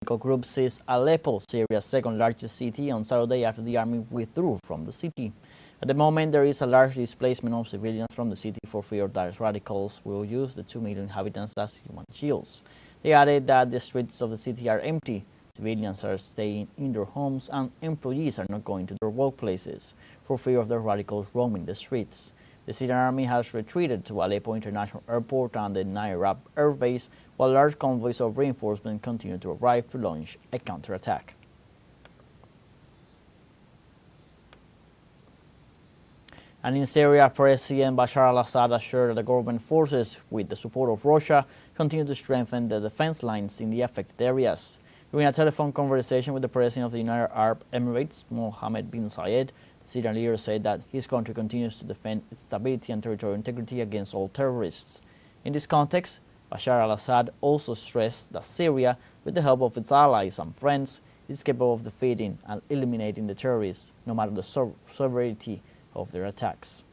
Political group seized Aleppo, Syria's second largest city, on Saturday after the army withdrew from the city. At the moment, there is a large displacement of civilians from the city for fear that radicals will use the 2 million inhabitants as human shields. They added that the streets of the city are empty, civilians are staying in their homes, and employees are not going to their workplaces for fear of the radicals roaming the streets. The Syrian army has retreated to Aleppo International Airport and the Nairab Air Base, while large convoys of reinforcement continue to arrive to launch a counterattack. And in Syria, President Bashar al-Assad assured that the government forces, with the support of Russia, continue to strengthen the defense lines in the affected areas. During a telephone conversation with the President of the United Arab Emirates, Mohammed bin Zayed, the Syrian leader said that his country continues to defend its stability and territorial integrity against all terrorists. In this context, Bashar al-Assad also stressed that Syria, with the help of its allies and friends, is capable of defeating and eliminating the terrorists, no matter the severity of their attacks.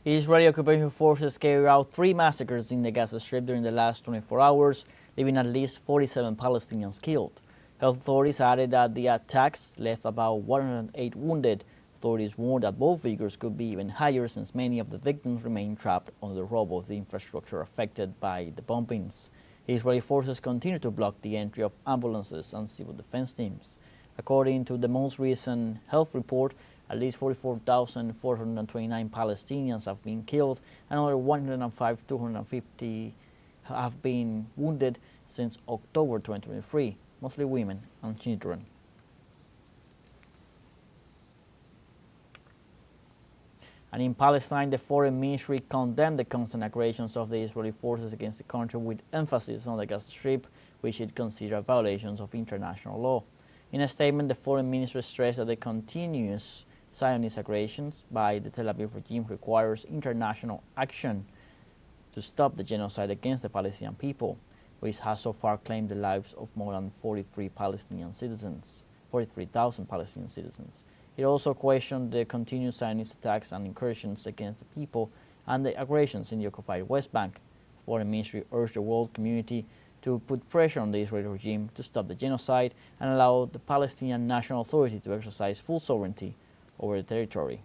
Israeli occupation forces carried out 3 massacres in the Gaza Strip during the last 24 hours, leaving at least 47 Palestinians killed. Health authorities added that the attacks left about 108 wounded. Authorities warned that both figures could be even higher since many of the victims remain trapped under the rubble of the infrastructure affected by the bombings. Israeli forces continue to block the entry of ambulances and civil defense teams. According to the most recent health report, at least 44,429 Palestinians have been killed and another 105,250 have been wounded since October 2023, mostly women and children. And in Palestine, the Foreign Ministry condemned the constant aggressions of the Israeli forces against the country with emphasis on the Gaza Strip, which it considered violations of international law. In a statement, the Foreign Ministry stressed that the continuous Zionist aggressions by the Tel Aviv regime requires international action to stop the genocide against the Palestinian people, which has so far claimed the lives of more than 43,000 Palestinian citizens. It also questioned the continued Zionist attacks and incursions against the people and the aggressions in the occupied West Bank. The Foreign Ministry urged the world community to put pressure on the Israeli regime to stop the genocide and allow the Palestinian National Authority to exercise full sovereignty over the territory.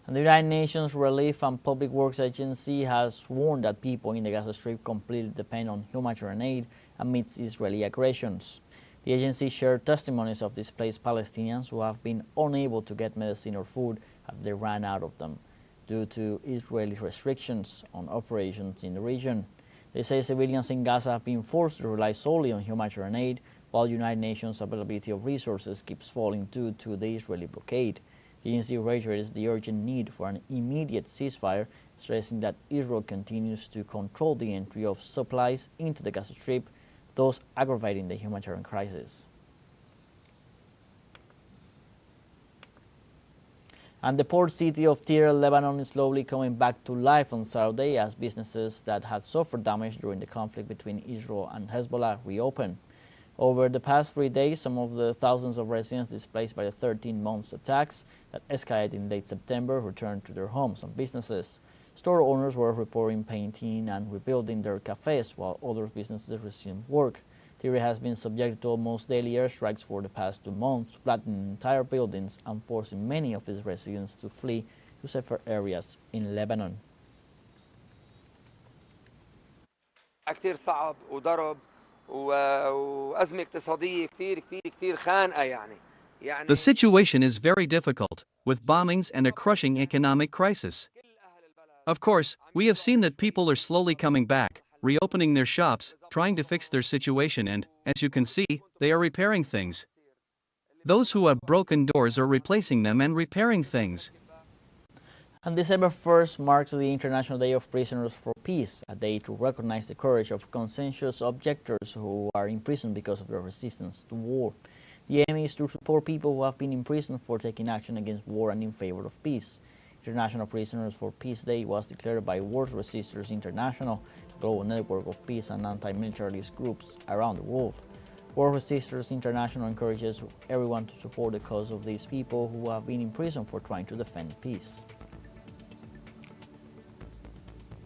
And the United Nations Relief and Public Works Agency has warned that people in the Gaza Strip completely depend on humanitarian aid amidst Israeli aggressions. The agency shared testimonies of displaced Palestinians who have been unable to get medicine or food as they ran out of them due to Israeli restrictions on operations in the region. They say civilians in Gaza have been forced to rely solely on humanitarian aid, while United Nations availability of resources keeps falling due to the Israeli blockade. The agency reiterates the urgent need for an immediate ceasefire, stressing that Israel continues to control the entry of supplies into the Gaza Strip, thus aggravating the humanitarian crisis. And the port city of Tyre, Lebanon, is slowly coming back to life on Saturday as businesses that had suffered damage during the conflict between Israel and Hezbollah reopened. Over the past 3 days, some of the thousands of residents displaced by the 13-month attacks that escalated in late September returned to their homes and businesses. Store owners were reporting painting and rebuilding their cafes, while other businesses resumed work. Tyre has been subjected to almost daily airstrikes for the past 2 months, flattening entire buildings and forcing many of its residents to flee to safer areas in Lebanon. كتير صعب وضرب وأزمة اقتصادية كتير خانقة يعني. The situation is very difficult, with bombings and a crushing economic crisis. Of course, we have seen that people are slowly coming back, reopening their shops, trying to fix their situation, and, as you can see, they are repairing things. Those who have broken doors are replacing them and repairing things. And December 1st marks the International Day of Prisoners for Peace, a day to recognize the courage of conscientious objectors who are imprisoned because of their resistance to war. The aim is to support people who have been imprisoned for taking action against war and in favor of peace. International Prisoners for Peace Day was declared by War Resisters International, a global network of peace and anti-militarist groups around the world. War Resisters International encourages everyone to support the cause of these people who have been imprisoned for trying to defend peace.